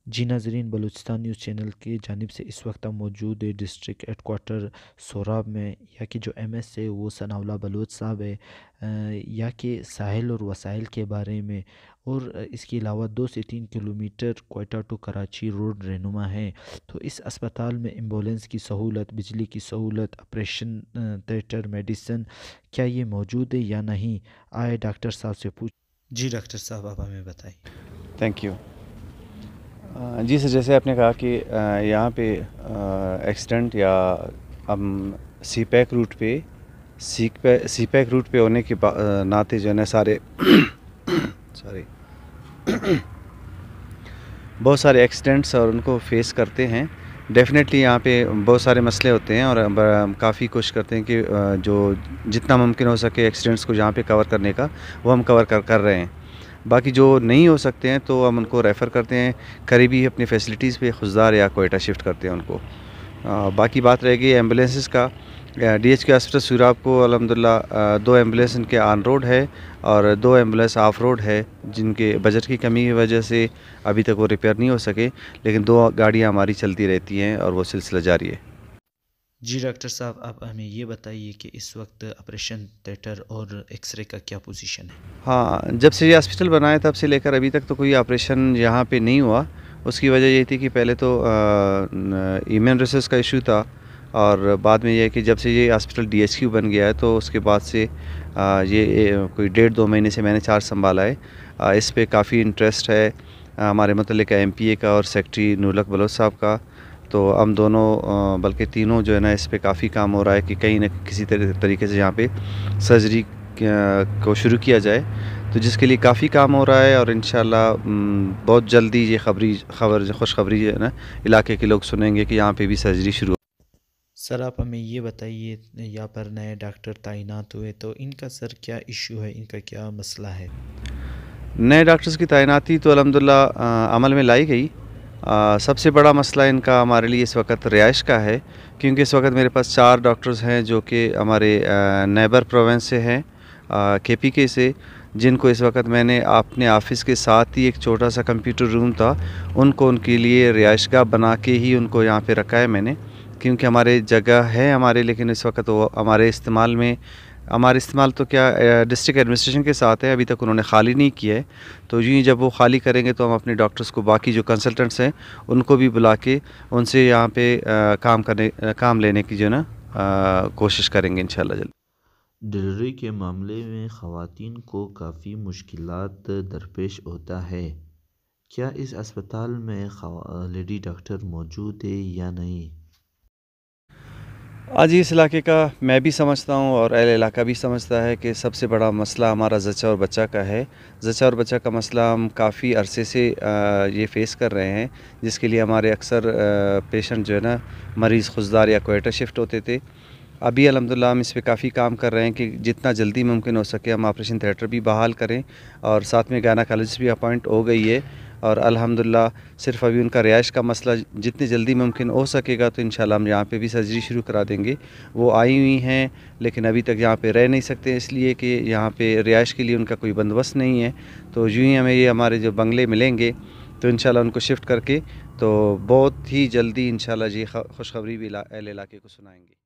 جی ناظرین، Balochistan news channel کی جانب سے اس وقت ہم موجود ہے ڈسٹرکٹ ہیڈ کوارٹر سوراب میں۔ یا کہ جو ایم ایس ہے وہ ثناء اللہ بلوچ صاحب ہے۔ یا کہ ساحل اور وسائل کے بارے میں، اور اس کے علاوہ 2 سے 3 kilometre Quetta to Karachi road رہنما ہے۔ تو اس اسپتال میں ایمبولینس کی سہولت، بجلی کی سہولت، آپریشن تھیٹر، میڈیسن، کیا یہ موجود ہے یا نہیں؟ آئے ڈاکٹر صاحب سے پوچھ۔ جی ڈاکٹر صاحب، آپ ہمیں بتائیں۔ Thank you. جی سر، جیسے آپ نے کہا کہ یہاں پہ ایکسیڈنٹ یا سی پیک روٹ پہ سی پیک روٹ پہ ہونے کے ناطے جو ہے نا سارے سوری بہت سارے ایکسیڈنٹس اور ان کو فیس کرتے ہیں۔ ڈیفینیٹلی یہاں پہ بہت سارے مسئلے ہوتے ہیں اور کافی کوشش کرتے ہیں کہ جو جتنا ممکن ہو سکے ایکسیڈنٹس کو جہاں پہ کور کرنے کا وہ ہم کور کر رہے ہیں۔ باقی جو نہیں ہو سکتے ہیں تو ہم ان کو ریفر کرتے ہیں قریبی اپنی فیسلٹیز پہ خضدار یا کوئٹہ شفٹ کرتے ہیں ان کو۔ باقی بات رہے گی ایمبولینسز کا۔ ڈی ایچ کے ہاسپٹل سوراب کو الحمدللہ 2 ایمبولینس ان کے آن روڈ ہے اور 2 ایمبولینس آف روڈ ہے، جن کے بجٹ کی کمی کی وجہ سے ابھی تک وہ ریپیئر نہیں ہو سکے، لیکن 2 گاڑیاں ہماری چلتی رہتی ہیں اور وہ سلسلہ جاری ہے۔ جی ڈاکٹر صاحب، آپ ہمیں یہ بتائیے کہ اس وقت آپریشن تھیٹر اور ایکس رے کا کیا پوزیشن ہے؟ ہاں، جب سے یہ ہاسپٹل بنا ہے تب سے لے کر ابھی تک تو کوئی آپریشن یہاں پہ نہیں ہوا۔ اس کی وجہ یہ تھی کہ پہلے تو ایمن ریسرچ کا ایشو تھا، اور بعد میں یہ ہے کہ جب سے یہ ہاسپٹل ڈی ایچ کیو بن گیا ہے تو اس کے بعد سے یہ کوئی 1.5-2 مہینے سے میں نے چارج سنبھالا ہے۔ اس پہ کافی انٹرسٹ ہے ہمارے متعلقہ ایم پی اے کا اور سیکٹری نورالحق بلوچ صاحب کا۔ تو ہم دونوں بلکہ تینوں جو ہے نا اس پہ کافی کام ہو رہا ہے کہ کہیں نہ کسی طریقے سے یہاں پہ سرجری کو شروع کیا جائے، تو جس کے لیے کافی کام ہو رہا ہے، اور انشاءاللہ بہت جلدی یہ خوشخبری جو ہے نا علاقے کے لوگ سنیں گے کہ یہاں پہ بھی سرجری شروع۔ سر آپ ہمیں یہ بتائیے، یہاں پر نئے ڈاکٹر تعینات ہوئے تو ان کا سر کیا ایشو ہے، ان کا کیا مسئلہ ہے؟ نئے ڈاکٹرز کی تعیناتی تو الحمدللہ عمل میں لائی گئی۔ سب سے بڑا مسئلہ ان کا ہمارے لیے اس وقت رہائش کا ہے، کیونکہ اس وقت میرے پاس 4 ڈاکٹرز ہیں جو کہ ہمارے نیبر پروونس سے ہیں، کے پی کے سے، جن کو اس وقت میں نے اپنے آفس کے ساتھ ہی ایک چھوٹا سا کمپیوٹر روم تھا، ان کے لیے رہائش گاہ بنا کے ہی ان کو یہاں پہ رکھا ہے میں نے، کیونکہ ہمارے جگہ ہے ہمارے، لیکن اس وقت وہ ہمارے استعمال تو کیا ڈسٹرکٹ ایڈمنسٹریشن کے ساتھ ہے، ابھی تک انہوں نے خالی نہیں کیا ہے۔ تو یوں ہی جب وہ خالی کریں گے تو ہم اپنے ڈاکٹرز کو، باقی جو کنسلٹنٹس ہیں ان کو بھی بلا کے ان سے یہاں پہ کام لینے کی جو ہے نا کوشش کریں گے انشاءاللہ جلد۔ ڈلیوری کے معاملے میں خواتین کو کافی مشکلات درپیش ہوتا ہے، کیا اس اسپتال میں لیڈی ڈاکٹر موجود ہے یا نہیں؟ آج اس علاقے کا میں بھی سمجھتا ہوں اور اہل علاقہ بھی سمجھتا ہے کہ سب سے بڑا مسئلہ ہمارا زچہ اور بچہ کا ہے۔ زچہ اور بچہ کا مسئلہ ہم کافی عرصے سے یہ فیس کر رہے ہیں، جس کے لیے ہمارے اکثر پیشنٹ جو ہے نا مریض خضدار یا کوئٹہ شفٹ ہوتے تھے۔ ابھی الحمدللہ ہم اس پہ کافی کام کر رہے ہیں کہ جتنا جلدی ممکن ہو سکے ہم آپریشن تھیٹر بھی بحال کریں، اور ساتھ میں گائناکالوجسٹ بھی اپوائنٹ ہو گئی ہے، اور الحمدللہ صرف ابھی ان کا رہائش کا مسئلہ جتنی جلدی ممکن ہو سکے گا تو انشاءاللہ ہم یہاں پہ بھی سرجری شروع کرا دیں گے۔ وہ آئی ہوئی ہیں لیکن ابھی تک یہاں پہ رہ نہیں سکتے، اس لیے کہ یہاں پہ رہائش کے لیے ان کا کوئی بندوبست نہیں ہے۔ تو یوں ہی ہمیں یہ ہمارے جو بنگلے ملیں گے تو انشاءاللہ ان کو شفٹ کر کے تو بہت ہی جلدی انشاءاللہ یہ خوشخبری بھی اہل علاقے کو سنائیں گے۔